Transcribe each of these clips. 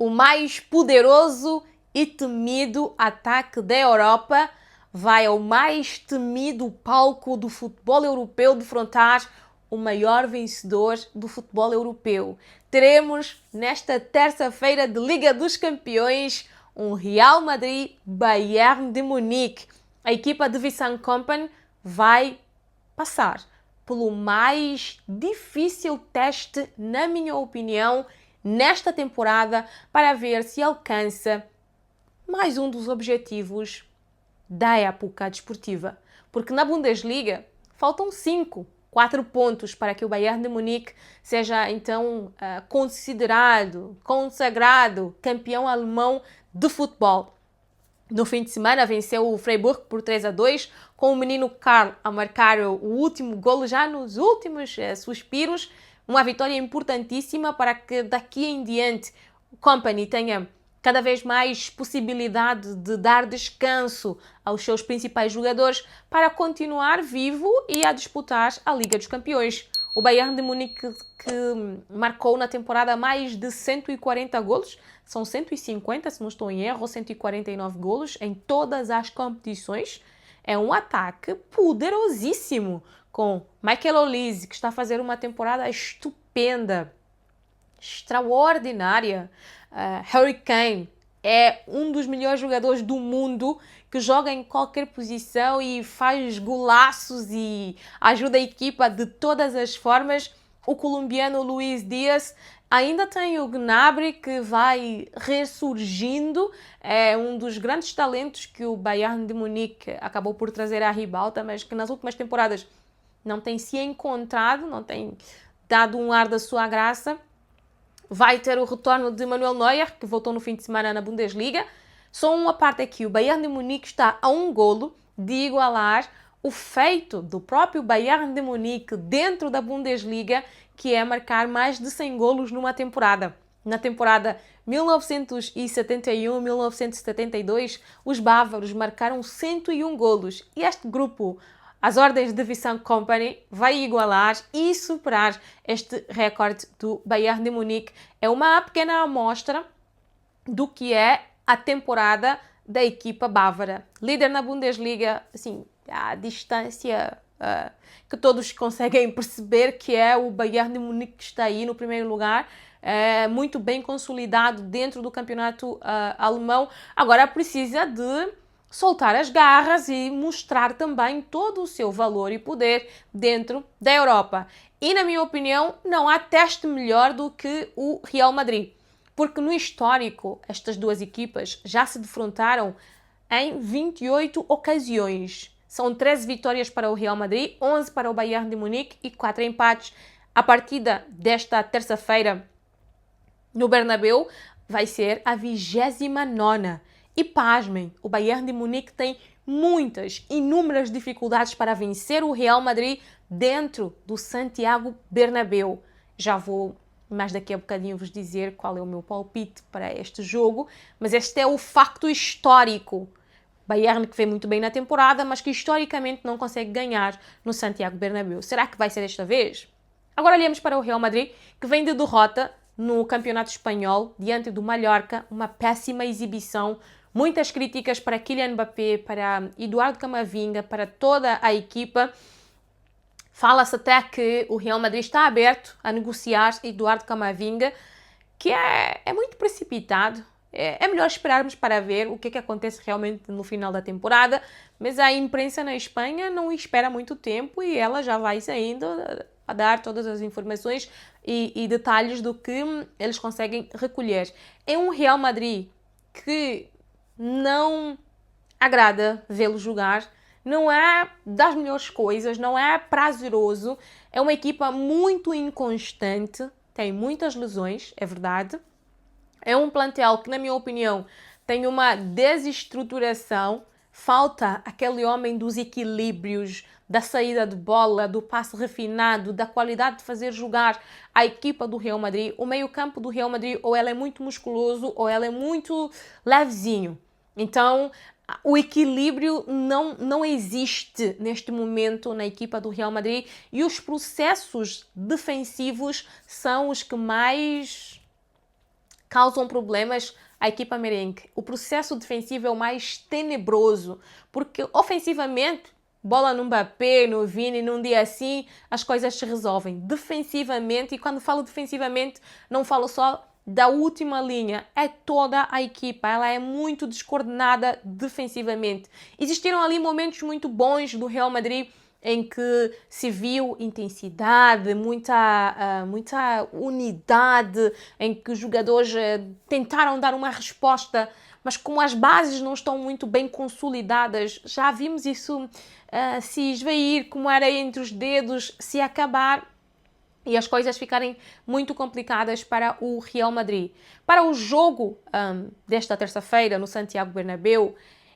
O mais poderoso e temido ataque da Europa vai ao mais temido palco do futebol europeu defrontar o maior vencedor do futebol europeu. Teremos nesta terça-feira de Liga dos Campeões um Real Madrid-Bayern de Munique. A equipa de Vincent Kompany vai passar pelo mais difícil teste, na minha opinião, nesta temporada, para ver se alcança mais um dos objetivos da época desportiva. Porque na Bundesliga faltam 4 pontos para que o Bayern de Munique seja então consagrado campeão alemão de futebol. No fim de semana venceu o Freiburg por 3-2, com o menino Karl a marcar o último golo já nos últimos suspiros. Uma vitória importantíssima para que daqui em diante o Kompany tenha cada vez mais possibilidade de dar descanso aos seus principais jogadores para continuar vivo e a disputar a Liga dos Campeões. O Bayern de Munique, que marcou na temporada mais de 140 golos, são 150, se não estou em erro, 149 golos em todas as competições. É um ataque poderosíssimo, com Michael Olise, que está a fazer uma temporada estupenda, extraordinária. Harry Kane é um dos melhores jogadores do mundo, que joga em qualquer posição e faz golaços e ajuda a equipa de todas as formas. O colombiano Luis Diaz. Ainda tem o Gnabry, que vai ressurgindo, é um dos grandes talentos que o Bayern de Munique acabou por trazer à ribalta, mas que nas últimas temporadas não tem se encontrado, não tem dado um ar da sua graça. Vai ter o retorno de Manuel Neuer, que voltou no fim de semana na Bundesliga. Só uma parte aqui, o Bayern de Munique está a um golo de igualar o feito do próprio Bayern de Munique dentro da Bundesliga, que é marcar mais de 100 golos numa temporada. Na temporada 1971-1972, os bávaros marcaram 101 golos. E este grupo, às ordens de Vincent Kompany, vai igualar e superar este recorde do Bayern de Munique. É uma pequena amostra do que é a temporada da equipa bávara. Líder na Bundesliga, assim, à distância que todos conseguem perceber, que é o Bayern de Munique, que está aí no primeiro lugar, muito bem consolidado dentro do campeonato alemão. Agora precisa de soltar as garras e mostrar também todo o seu valor e poder dentro da Europa. E, na minha opinião, não há teste melhor do que o Real Madrid, porque no histórico estas duas equipas já se defrontaram em 28 ocasiões. São 13 vitórias para o Real Madrid, 11 para o Bayern de Munique e 4 empates. A partida desta terça-feira no Bernabéu vai ser a 29ª. E pasmem, o Bayern de Munique tem inúmeras dificuldades para vencer o Real Madrid dentro do Santiago Bernabéu. Já vou mais daqui a bocadinho vos dizer qual é o meu palpite para este jogo, mas este é o facto histórico. Bayern que vem muito bem na temporada, mas que historicamente não consegue ganhar no Santiago Bernabéu. Será que vai ser desta vez? Agora olhamos para o Real Madrid, que vem de derrota no Campeonato Espanhol, diante do Mallorca, uma péssima exibição. Muitas críticas para Kylian Mbappé, para Eduardo Camavinga, para toda a equipa. Fala-se até que o Real Madrid está aberto a negociar Eduardo Camavinga, que é muito precipitado. É melhor esperarmos para ver o que acontece realmente no final da temporada, mas a imprensa na Espanha não espera muito tempo e ela já vai saindo a dar todas as informações e detalhes do que eles conseguem recolher. É um Real Madrid que não agrada vê-lo jogar, não é das melhores coisas, não é prazeroso, é uma equipa muito inconstante, tem muitas lesões, é verdade. É um plantel que, na minha opinião, tem uma desestruturação, falta aquele homem dos equilíbrios, da saída de bola, do passe refinado, da qualidade de fazer jogar a equipa do Real Madrid. O meio-campo do Real Madrid ou ele é muito musculoso ou ele é muito levezinho. Então, o equilíbrio não existe neste momento na equipa do Real Madrid e os processos defensivos são os que mais causam problemas à equipa merengue. O processo defensivo é o mais tenebroso, porque ofensivamente, bola no Mbappé, no Vini, num dia assim, as coisas se resolvem. Defensivamente, e quando falo defensivamente, não falo só da última linha, é toda a equipa, ela é muito descoordenada defensivamente. Existiram ali momentos muito bons do Real Madrid, em que se viu intensidade, muita unidade, em que os jogadores tentaram dar uma resposta, mas como as bases não estão muito bem consolidadas, já vimos isso se esvair, como era entre os dedos, se acabar e as coisas ficarem muito complicadas para o Real Madrid. Para o jogo desta terça-feira no Santiago Bernabéu,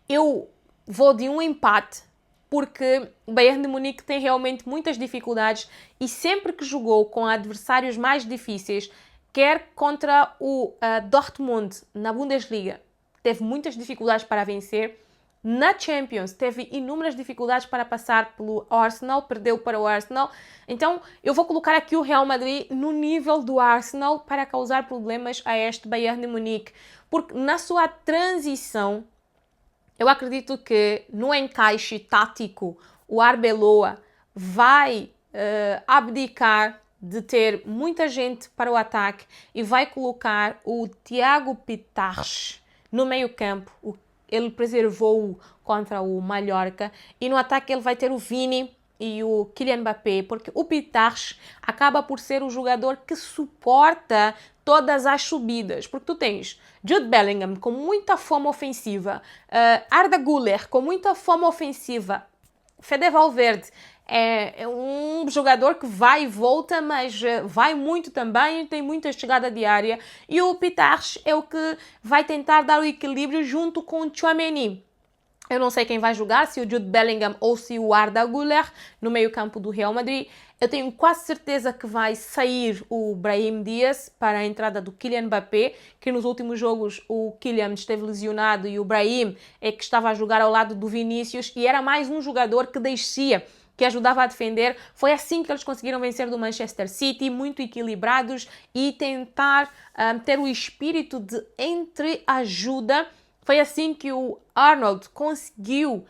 eu vou de um empate, porque o Bayern de Munique tem realmente muitas dificuldades e sempre que jogou com adversários mais difíceis, quer contra o Dortmund na Bundesliga, teve muitas dificuldades para vencer. Na Champions teve inúmeras dificuldades para passar pelo Arsenal, perdeu para o Arsenal. Então eu vou colocar aqui o Real Madrid no nível do Arsenal para causar problemas a este Bayern de Munique, porque na sua transição eu acredito que no encaixe tático o Arbeloa vai abdicar de ter muita gente para o ataque e vai colocar o Thiago Pitarch no meio-campo. Ele preservou-o contra o Mallorca e no ataque ele vai ter o Vini e o Kylian Mbappé, porque o Pitarch acaba por ser o jogador que suporta todas as subidas, porque tu tens Jude Bellingham com muita fome ofensiva, Arda Güler com muita fome ofensiva, Fede Valverde é um jogador que vai e volta, mas vai muito também, tem muita chegada diária, e o Pitarch é o que vai tentar dar o equilíbrio junto com o Tchouaméni. Eu não sei quem vai jogar, se o Jude Bellingham ou se o Arda Güler no meio-campo do Real Madrid. Eu tenho quase certeza que vai sair o Brahim Diaz para a entrada do Kylian Mbappé, que nos últimos jogos o Kylian esteve lesionado e o Brahim é que estava a jogar ao lado do Vinícius e era mais um jogador que descia, que ajudava a defender. Foi assim que eles conseguiram vencer do Manchester City, muito equilibrados e tentar ter o espírito de entreajuda. Foi assim que o Arnold conseguiu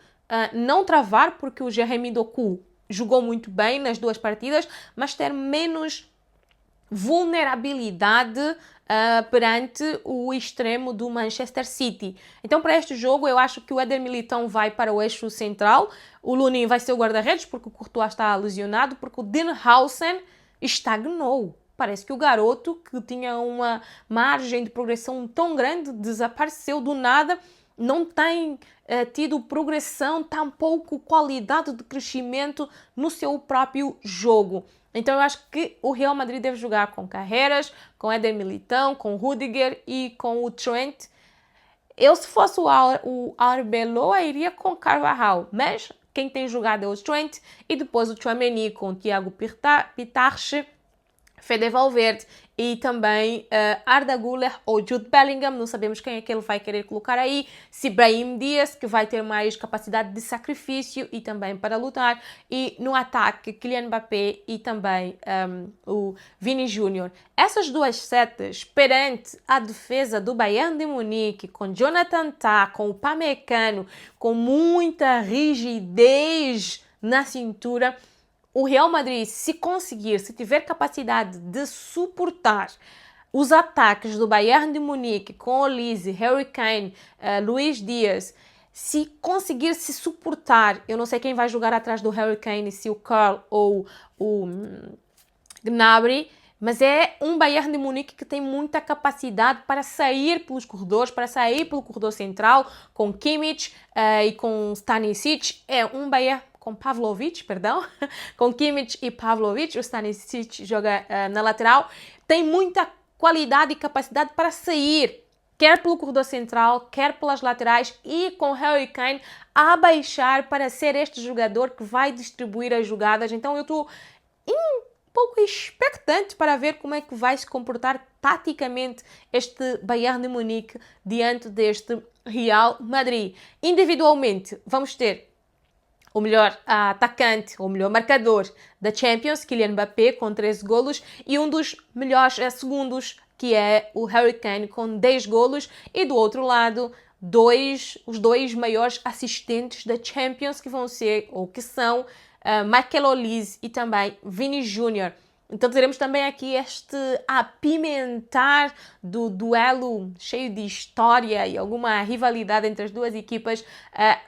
não travar, porque o Jeremy Doku jogou muito bem nas duas partidas, mas ter menos vulnerabilidade perante o extremo do Manchester City. Então, para este jogo, eu acho que o Éder Militão vai para o eixo central, o Lunin vai ser o guarda-redes, porque o Courtois está lesionado, porque o Dinhausen estagnou. Parece que o garoto, que tinha uma margem de progressão tão grande, desapareceu do nada, não tem tido progressão, tampouco qualidade de crescimento no seu próprio jogo. Então eu acho que o Real Madrid deve jogar com Carreras, com Éder Militão, com Rudiger e com o Trent. Eu, se fosse o Arbeloa, iria com Carvajal, mas quem tem jogado é o Trent e depois o Tchouaméni com o Thiago Pitarch, Fede Valverde e também Arda Güler ou Jude Bellingham, não sabemos quem é que ele vai querer colocar aí, se Brahim Diaz, que vai ter mais capacidade de sacrifício e também para lutar, e no ataque Kylian Mbappé e também o Vini Júnior. Essas duas setas perante a defesa do Bayern de Munique, com Jonathan Tah, com o Pamecano, com muita rigidez na cintura, o Real Madrid, se tiver capacidade de suportar os ataques do Bayern de Munique com Olise, Harry Kane, Luís Dias, se conseguir se suportar, eu não sei quem vai jogar atrás do Harry Kane, se o Karl ou o Gnabry, mas é um Bayern de Munique que tem muita capacidade para sair pelos corredores, para sair pelo corredor central, com Kimmich e com Stanisic. É um Bayern com Pavlovic, perdão, com Kimmich e Pavlovic, o Stanisic joga na lateral, tem muita qualidade e capacidade para sair, quer pelo corredor central, quer pelas laterais, e com Harry Kane a baixar para ser este jogador que vai distribuir as jogadas. Então eu estou um pouco expectante para ver como é que vai se comportar taticamente este Bayern de Munique diante deste Real Madrid. Individualmente, vamos ter o melhor atacante, o melhor marcador da Champions, Kylian Mbappé, com 13 golos, e um dos melhores segundos que é o Harry Kane com 10 golos, e do outro lado, os dois maiores assistentes da Champions, que vão ser, ou que são, Michael Olise e também Vini Júnior. Então teremos também aqui este apimentar do duelo cheio de história e alguma rivalidade entre as duas equipas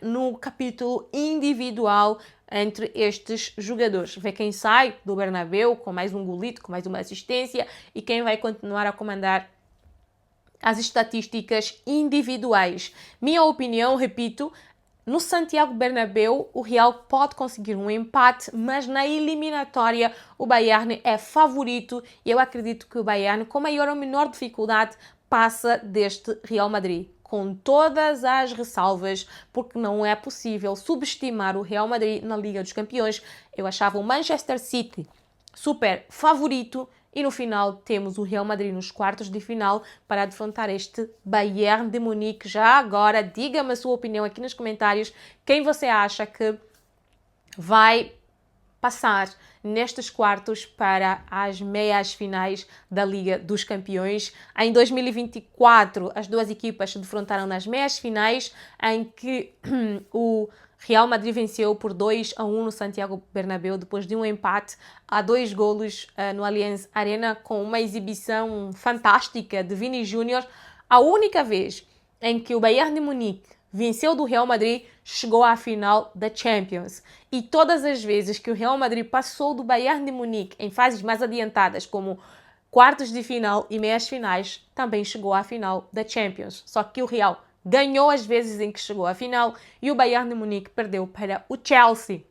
no capítulo individual entre estes jogadores. Ver quem sai do Bernabéu com mais um golito, com mais uma assistência, e quem vai continuar a comandar as estatísticas individuais. Minha opinião, repito, no Santiago Bernabéu, o Real pode conseguir um empate, mas na eliminatória o Bayern é favorito e eu acredito que o Bayern, com maior ou menor dificuldade, passa deste Real Madrid. Com todas as ressalvas, porque não é possível subestimar o Real Madrid na Liga dos Campeões. Eu achava o Manchester City super favorito, e no final temos o Real Madrid nos quartos de final para defrontar este Bayern de Munique. Já agora, diga-me a sua opinião aqui nos comentários, quem você acha que vai passar nestes quartos para as meias finais da Liga dos Campeões. Em 2024, as duas equipas se defrontaram nas meias finais, em que o Real Madrid venceu por 2-1 no Santiago Bernabéu, depois de um empate a 2 golos no Allianz Arena, com uma exibição fantástica de Vini Júnior. A única vez em que o Bayern de Munique venceu do Real Madrid chegou à final da Champions. E todas as vezes que o Real Madrid passou do Bayern de Munique em fases mais adiantadas, como quartos de final e meias finais, também chegou à final da Champions. Só que o Real ganhou as vezes em que chegou à final e o Bayern de Munique perdeu para o Chelsea.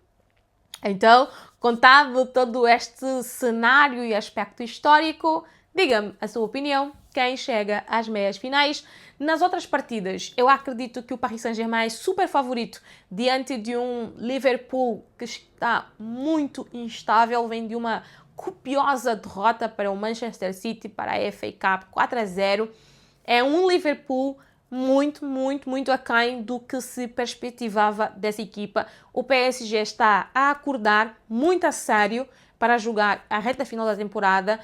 Então, contado todo este cenário e aspecto histórico, diga-me a sua opinião, quem chega às meias finais. Nas outras partidas, eu acredito que o Paris Saint-Germain é super favorito diante de um Liverpool que está muito instável, vem de uma copiosa derrota para o Manchester City, para a FA Cup 4-0. É um Liverpool muito aquém do que se perspectivava dessa equipa. O PSG está a acordar muito a sério para jogar a reta final da temporada.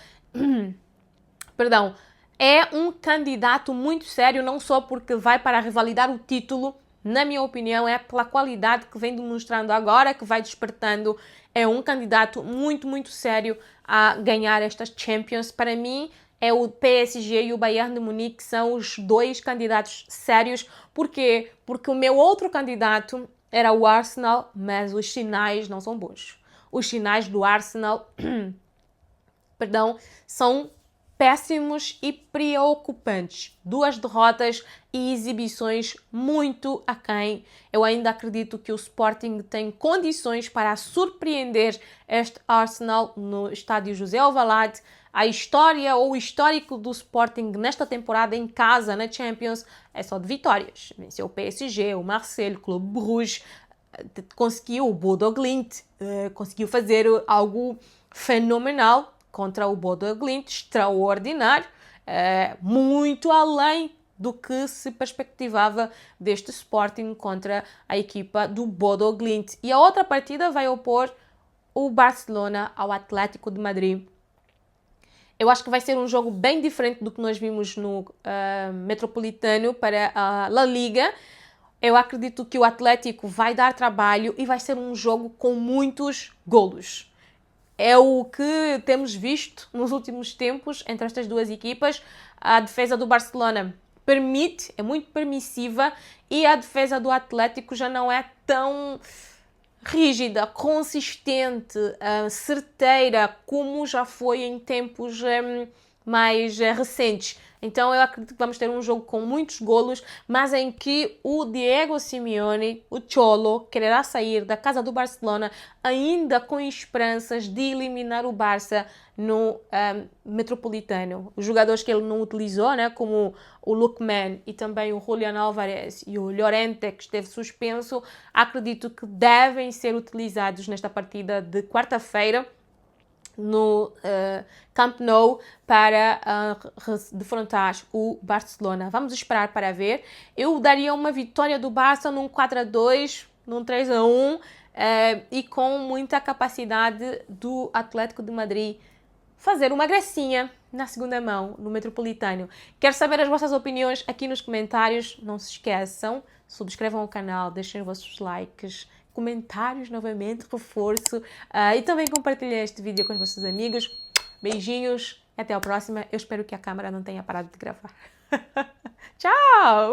Perdão, é um candidato muito sério, não só porque vai para revalidar o título, na minha opinião, é pela qualidade que vem demonstrando agora, que vai despertando. É um candidato muito sério a ganhar estas Champions. Para mim, é o PSG e o Bayern de Munique que são os dois candidatos sérios. Por quê? Porque o meu outro candidato era o Arsenal, mas os sinais não são bons. Os sinais do Arsenal, perdão, são péssimos e preocupantes. 2 derrotas e exibições muito aquém. Eu ainda acredito que o Sporting tem condições para surpreender este Arsenal no estádio José Alvalade. A história ou o histórico do Sporting nesta temporada em casa, na Champions, é só de vitórias. Venceu o PSG, o Marseille, o Clube Bruges, conseguiu o Bodo Glimt, conseguiu fazer algo fenomenal contra o Bodo Glimt, extraordinário, muito além do que se perspectivava deste Sporting contra a equipa do Bodo Glimt. E a outra partida vai opor o Barcelona ao Atlético de Madrid. Eu acho que vai ser um jogo bem diferente do que nós vimos no Metropolitano para a La Liga. Eu acredito que o Atlético vai dar trabalho e vai ser um jogo com muitos golos. É o que temos visto nos últimos tempos entre estas duas equipas. A defesa do Barcelona permite, é muito permissiva, e a defesa do Atlético já não é tão rígida, consistente, certeira, como já foi em tempos mais recentes. Então eu acredito que vamos ter um jogo com muitos golos, mas em que o Diego Simeone, o Cholo, quererá sair da casa do Barcelona ainda com esperanças de eliminar o Barça no Metropolitano. Os jogadores que ele não utilizou, né, como o Lookman e também o Julián Álvarez e o Llorente, que esteve suspenso, acredito que devem ser utilizados nesta partida de quarta-feira no Camp Nou para defrontar o Barcelona. Vamos esperar para ver. Eu daria uma vitória do Barça num 4-2, num 3-1 e com muita capacidade do Atlético de Madrid fazer uma gracinha na segunda mão, no Metropolitano. Quero saber as vossas opiniões aqui nos comentários. Não se esqueçam, subscrevam o canal, deixem os vossos likes, comentários novamente, reforço, e também compartilhem este vídeo com os vossos amigos. Beijinhos, até a próxima. Eu espero que a câmera não tenha parado de gravar. Tchau!